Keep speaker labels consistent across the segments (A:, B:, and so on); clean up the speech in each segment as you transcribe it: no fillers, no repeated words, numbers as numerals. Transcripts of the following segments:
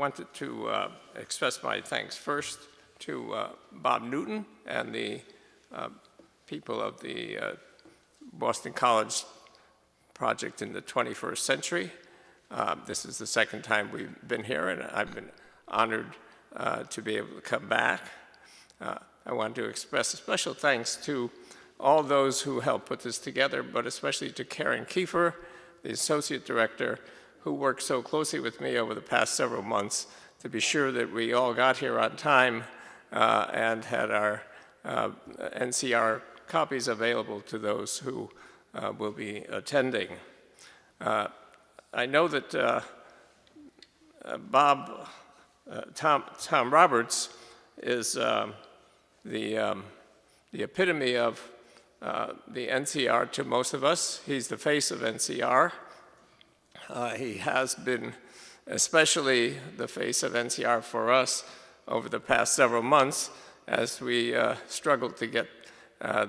A: wanted to express my thanks first to Bob Newton and the people of the Boston College project in the 21st century. This is the second time we've been here, and I've been honored to be able to come back. I want to express a special thanks to all those who helped put this together, but especially to Karen Kiefer, the Associate Director, who worked so closely with me over the past several months to be sure that we all got here on time and had our NCR copies available to those who will be attending. I know that Tom Roberts is the epitome of the NCR to most of us. He's the face of NCR. He has been especially the face of NCR for us over the past several months as we struggled to get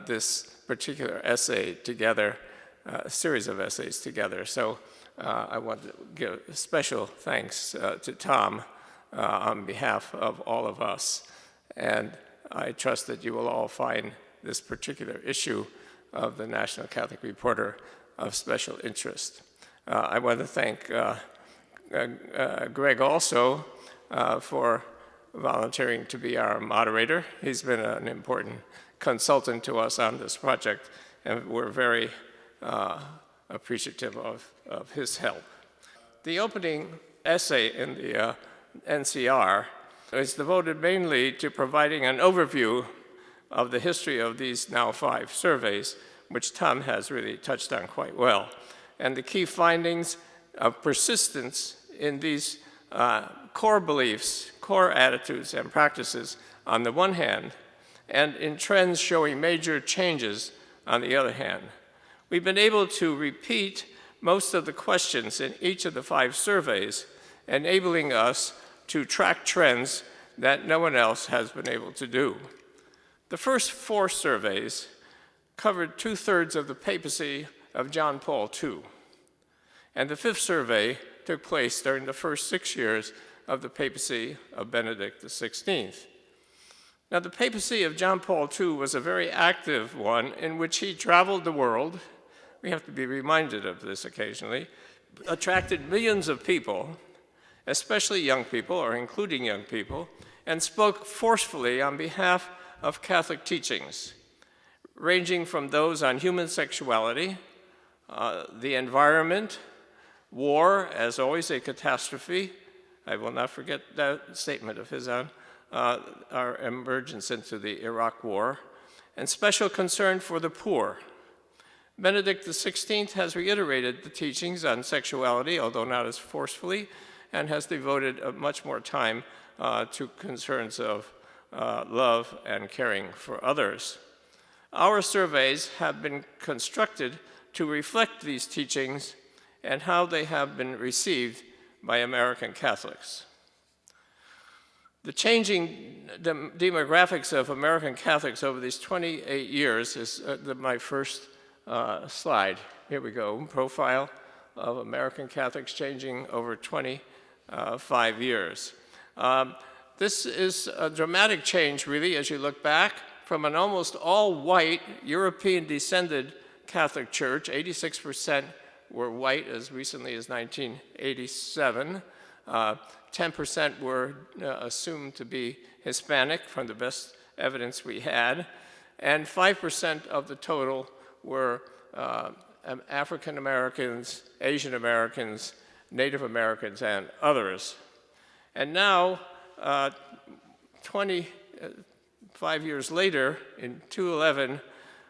A: this particular essay together, a series of essays together. So I want to give special thanks to Tom on behalf of all of us. And I trust that you will all find this particular issue of the National Catholic Reporter of special interest. I want to thank Greg also for volunteering to be our moderator. He's been an important consultant to us on this project, and we're very appreciative of his help. The opening essay in the NCR is devoted mainly to providing an overview of the history of these now 5 surveys, which Tom has really touched on quite well, and the key findings of persistence in these core beliefs, core attitudes and practices on the one hand, and in trends showing major changes on the other hand. We've been able to repeat most of the questions in each of the 5 surveys, enabling us to track trends that no one else has been able to do. The first 4 surveys covered 2/3 of the papacy of John Paul II, and the 5th survey took place during the first 6 years of the papacy of Benedict XVI. Now, the papacy of John Paul II was a very active one in which he traveled the world. We have to be reminded of this occasionally, attracted millions of people, especially young people, or including young people, and spoke forcefully on behalf of Catholic teachings, ranging from those on human sexuality, the environment, war as always a catastrophe. I will not forget that statement of his on our emergence into the Iraq War, and special concern for the poor. Benedict XVI has reiterated the teachings on sexuality, although not as forcefully, and has devoted much more time to concerns of love and caring for others. Our surveys have been constructed to reflect these teachings and how they have been received by American Catholics. The changing demographics of American Catholics over these 28 years is my first slide. Here we go, profile of American Catholics changing over 25 years. This is a dramatic change, really, as you look back from an almost all-white, European-descended Catholic Church. 86% were white as recently as 1987. 10% were assumed to be Hispanic from the best evidence we had. And 5% of the total were African Americans, Asian Americans, Native Americans, and others. And now, 25 years later, in 2011,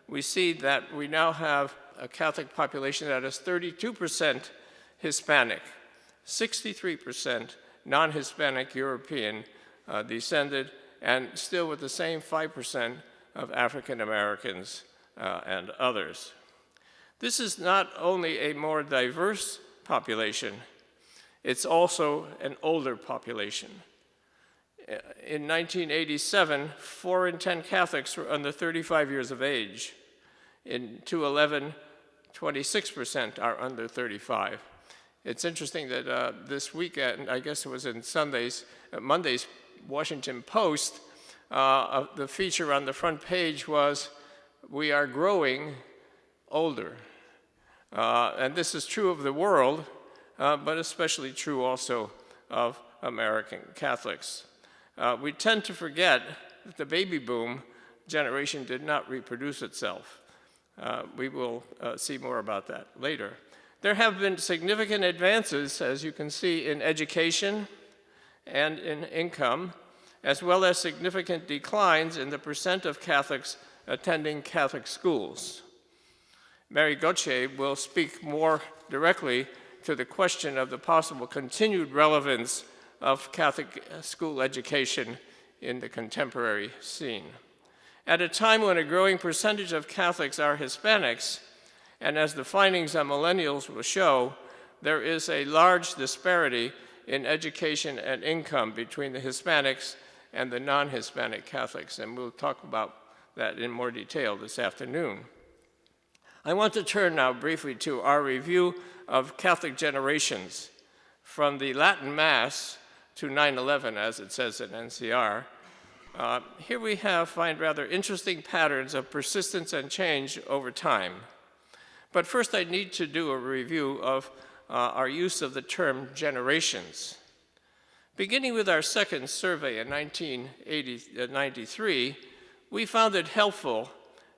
A: we see that we now have a Catholic population that is 32% Hispanic, 63% non-Hispanic European descended, and still with the same 5% of African Americans and others. This is not only a more diverse population, it's also an older population. In 1987, 4 in 10 Catholics were under 35 years of age. In 2011, 26% are under 35. It's interesting that this weekend, I guess it was in Monday's Washington Post, the feature on the front page was, "We are growing older." And this is true of the world, but especially true also of American Catholics. We tend to forget that the baby boom generation did not reproduce itself. We will see more about that later. There have been significant advances, as you can see, in education and in income, as well as significant declines in the percent of Catholics attending Catholic schools. Mary Gauthier will speak more directly to the question of the possible continued relevance of Catholic school education in the contemporary scene. At a time when a growing percentage of Catholics are Hispanics, and as the findings on millennials will show, there is a large disparity in education and income between the Hispanics and the non-Hispanic Catholics, and we'll talk about that in more detail this afternoon. I want to turn now briefly to our review of Catholic generations, from the Latin Mass to 9/11, as it says in NCR. Here we find rather interesting patterns of persistence and change over time. But first I need to do a review of our use of the term generations. Beginning with our second survey in 1993, we found it helpful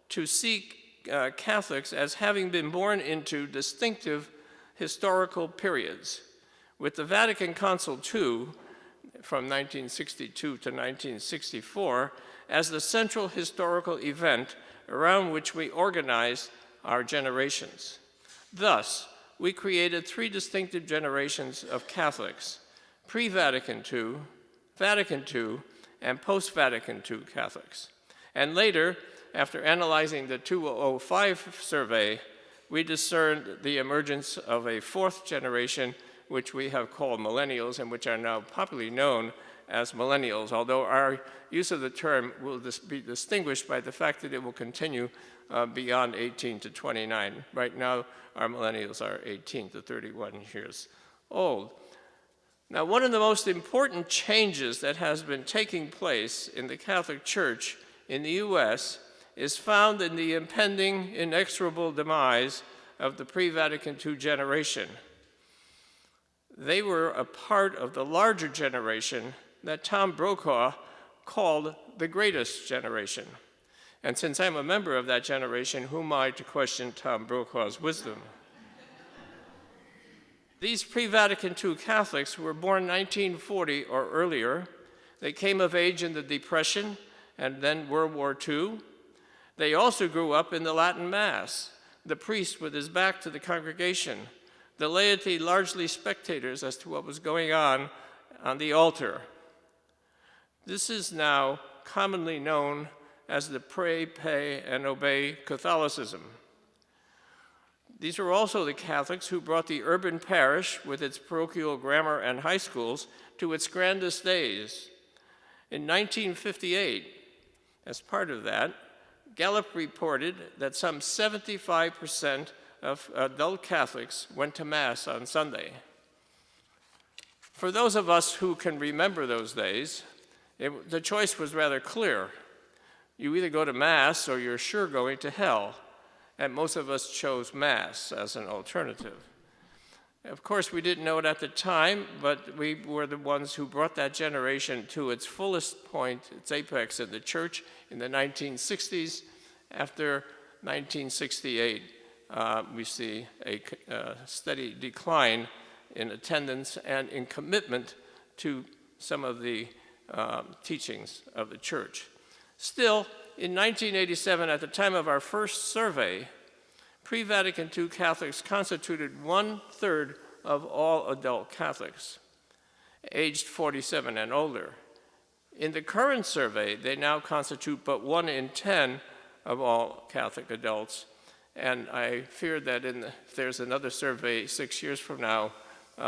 A: to see Catholics as having been born into distinctive historical periods, with the Vatican Council II from 1962 to 1964 as the central historical event around which we organized our generations. Thus, we created three distinctive generations of Catholics: pre-Vatican II, Vatican II, and post-Vatican II Catholics. And later, after analyzing the 2005 survey, we discerned the emergence of a fourth generation, which we have called millennials and which are now popularly known as millennials, although our use of the term will be distinguished by the fact that it will continue beyond 18 to 29. Right now, our millennials are 18 to 31 years old. Now, one of the most important changes that has been taking place in the Catholic Church in the U.S. is found in the impending inexorable demise of the pre-Vatican II generation. They were a part of the larger generation that Tom Brokaw called the greatest generation. And since I'm a member of that generation, who am I to question Tom Brokaw's wisdom? These pre-Vatican II Catholics were born 1940 or earlier. They came of age in the Depression and then World War II. They also grew up in the Latin Mass, the priest with his back to the congregation, the laity largely spectators as to what was going on the altar. This is now commonly known as the pray, pay, and obey Catholicism. These were also the Catholics who brought the urban parish with its parochial grammar and high schools to its grandest days. In 1958, as part of that, Gallup reported that some 75% of adult Catholics went to Mass on Sunday. For those of us who can remember those days, the choice was rather clear. You either go to Mass or you're sure going to hell, and most of us chose Mass as an alternative. Of course, we didn't know it at the time, but we were the ones who brought that generation to its fullest point, its apex in the church in the 1960s. After 1968, we see a steady decline in attendance and in commitment to some of the teachings of the church. Still, in 1987, at the time of our first survey, pre-Vatican II Catholics constituted 1/3 of all adult Catholics, aged 47 and older. In the current survey, they now constitute but 1 in 10 of all Catholic adults, and I fear that if there's another survey 6 years from now,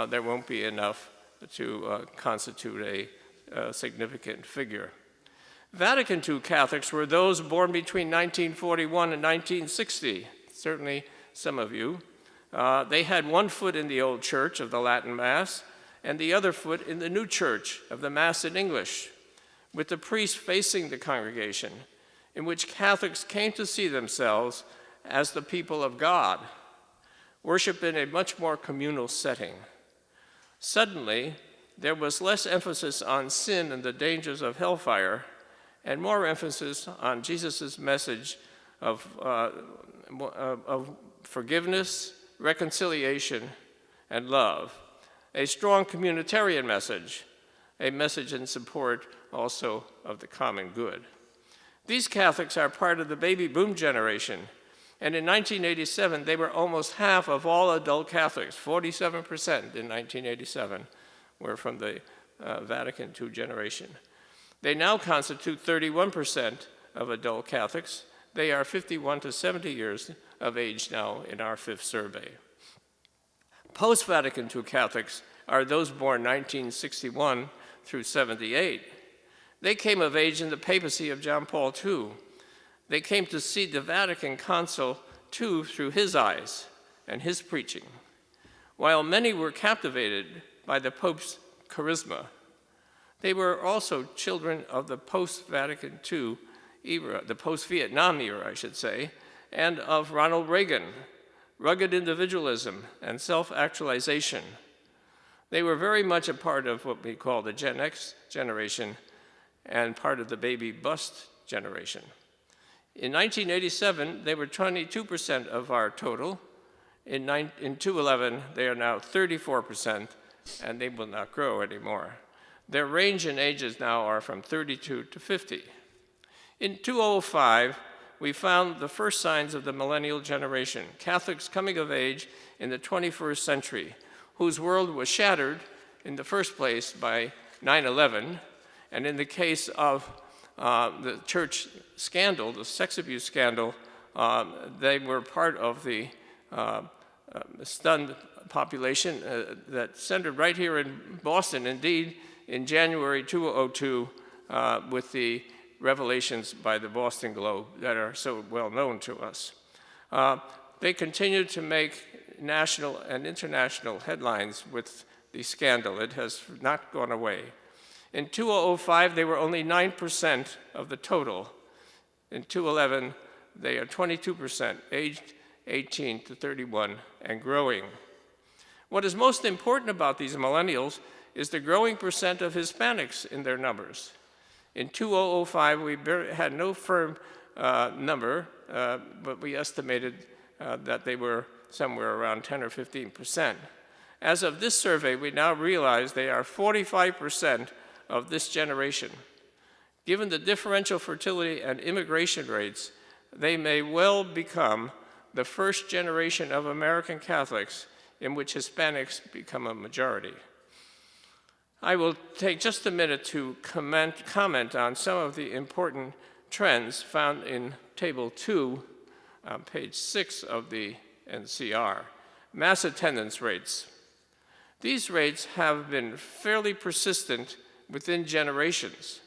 A: there won't be enough to constitute a significant figure. Vatican II Catholics were those born between 1941 and 1960, certainly some of you. They had one foot in the old church of the Latin Mass and the other foot in the new church of the Mass in English, with the priest facing the congregation, in which Catholics came to see themselves as the people of God, worship in a much more communal setting. Suddenly, there was less emphasis on sin and the dangers of hellfire, and more emphasis on Jesus' message of forgiveness, reconciliation, and love. A strong communitarian message, a message in support also of the common good. These Catholics are part of the baby boom generation, and in 1987, they were almost half of all adult Catholics. 47% in 1987 were from the Vatican II generation. They now constitute 31% of adult Catholics. They are 51 to 70 years of age now in our fifth survey. Post-Vatican II Catholics are those born 1961 through 78. They came of age in the papacy of John Paul II. They came to see the Vatican Council II through his eyes and his preaching. While many were captivated by the Pope's charisma, they were also children of the post-Vatican II era, the post-Vietnam era, I should say, and of Ronald Reagan, rugged individualism and self-actualization. They were very much a part of what we call the Gen X generation and part of the baby bust generation. In 1987, they were 22% of our total. In 2011, they are now 34%, and they will not grow anymore. Their range in ages now are from 32 to 50. In 2005, we found the first signs of the millennial generation, Catholics coming of age in the 21st century, whose world was shattered in the first place by 9/11, and in the case of the church scandal, the sex abuse scandal, they were part of the stunned population that centered right here in Boston. Indeed, in January 2002, with the revelations by the Boston Globe that are so well known to us. They continued to make national and international headlines with the scandal. It has not gone away. In 2005, they were only 9% of the total. In 2011, they are 22%, aged 18 to 31 and growing. What is most important about these millennials is the growing percent of Hispanics in their numbers. In 2005, we had no firm number, but we estimated that they were somewhere around 10 or 15%. As of this survey, we now realize they are 45% of this generation. Given the differential fertility and immigration rates, they may well become the first generation of American Catholics in which Hispanics become a majority. I will take just a minute to comment on some of the important trends found in Table 2, on page 6 of the NCR. Mass attendance rates. These rates have been fairly persistent within generations.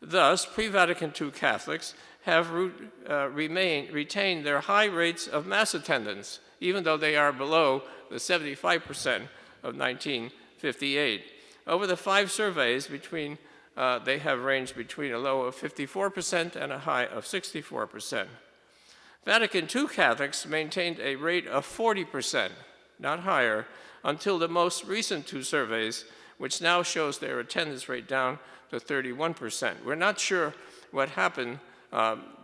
A: Thus, pre-Vatican II Catholics have retained their high rates of Mass attendance, even though they are below the 75% of 1958. Over the 5 surveys, they have ranged between a low of 54% and a high of 64%. Vatican II Catholics maintained a rate of 40%, not higher, until the most recent 2 surveys, which now shows their attendance rate down to 31%. We're not sure what happened.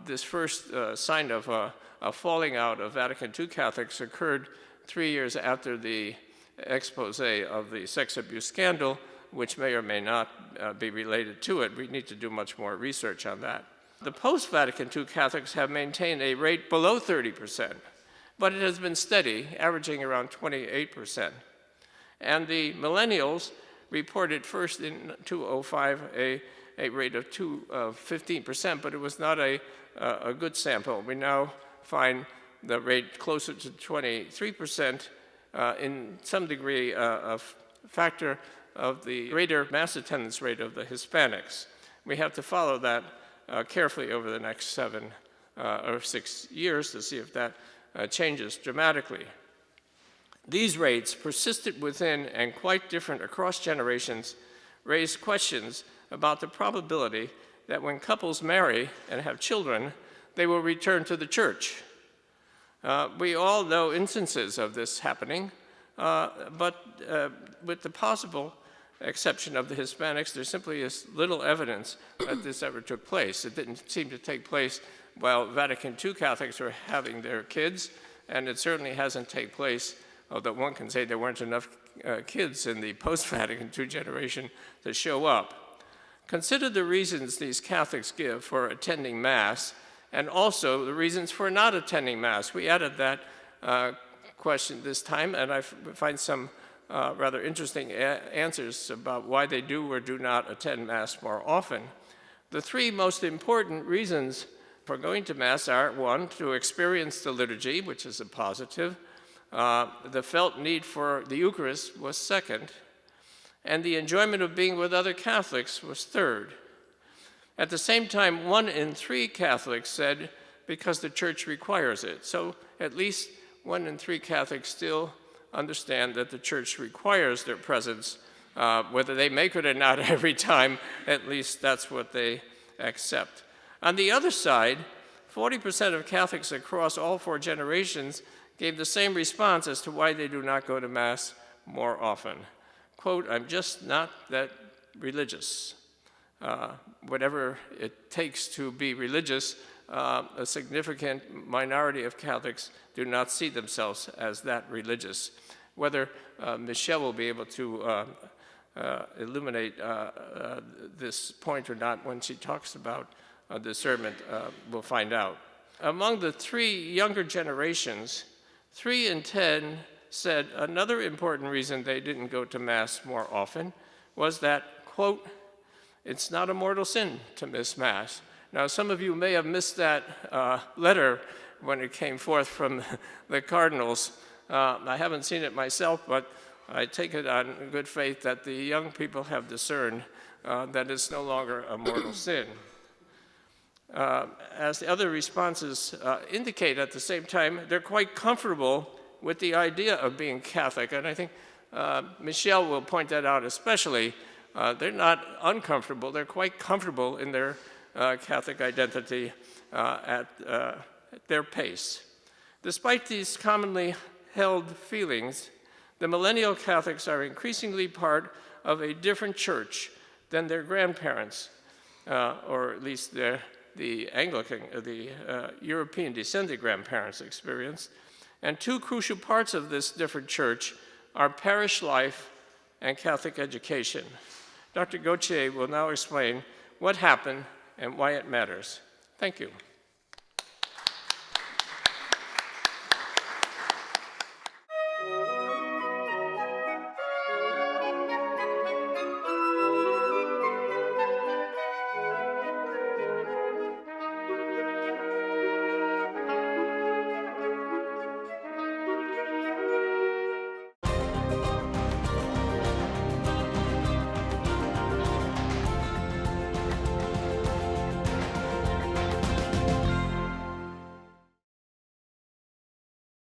A: This first sign of a falling out of Vatican II Catholics occurred 3 years after the expose of the sex abuse scandal, which may or may not be related to it. We need to do much more research on that. The post-Vatican II Catholics have maintained a rate below 30%, but it has been steady, averaging around 28%. And the millennials reported first in 2005 a rate of 15%, but it was not a good sample. We now find the rate closer to 23%, in some degree a factor of the greater Mass attendance rate of the Hispanics. We have to follow that carefully over the next 7 or 6 years to see if that changes dramatically. These rates, persistent within and quite different across generations, raise questions about the probability that when couples marry and have children, they will return to the church. We all know instances of this happening, but with the possible exception of the Hispanics, there simply is little evidence that this ever took place. It didn't seem to take place while Vatican II Catholics were having their kids, and it certainly hasn't taken place, although one can say there weren't enough kids in the post-Vatican II generation to show up. Consider the reasons these Catholics give for attending Mass, and also the reasons for not attending Mass. We added that question this time, and I find some rather interesting answers about why they do or do not attend Mass more often. The three most important reasons for going to Mass are, one, to experience the liturgy, which is a positive. The felt need for the Eucharist was second, and the enjoyment of being with other Catholics was third. At the same time, 1 in 3 Catholics said because the Church requires it. So at least 1 in 3 Catholics still understand that the Church requires their presence. Whether they make it or not every time, at least that's what they accept. On the other side, 40% of Catholics across all 4 generations gave the same response as to why they do not go to Mass more often. Quote, "I'm just not that religious." Whatever it takes to be religious, a significant minority of Catholics do not see themselves as that religious. Whether Michelle will be able to illuminate this point or not when she talks about discernment, we'll find out. Among the 3 younger generations, 3 in 10 said another important reason they didn't go to Mass more often was that, quote, "It's not a mortal sin to miss Mass." Now, some of you may have missed that letter when it came forth from the cardinals. I haven't seen it myself, but I take it on good faith that the young people have discerned that it's no longer a mortal sin. As the other responses indicate at the same time, they're quite comfortable with the idea of being Catholic. And I think Michelle will point that out especially. They're not uncomfortable, they're quite comfortable in their Catholic identity at their pace. Despite these commonly held feelings, the millennial Catholics are increasingly part of a different church than their grandparents, or at least the Anglican, the European descended grandparents experienced. And 2 crucial parts of this different church are parish life and Catholic education. Dr. Gauthier will now explain what happened and why it matters. Thank you.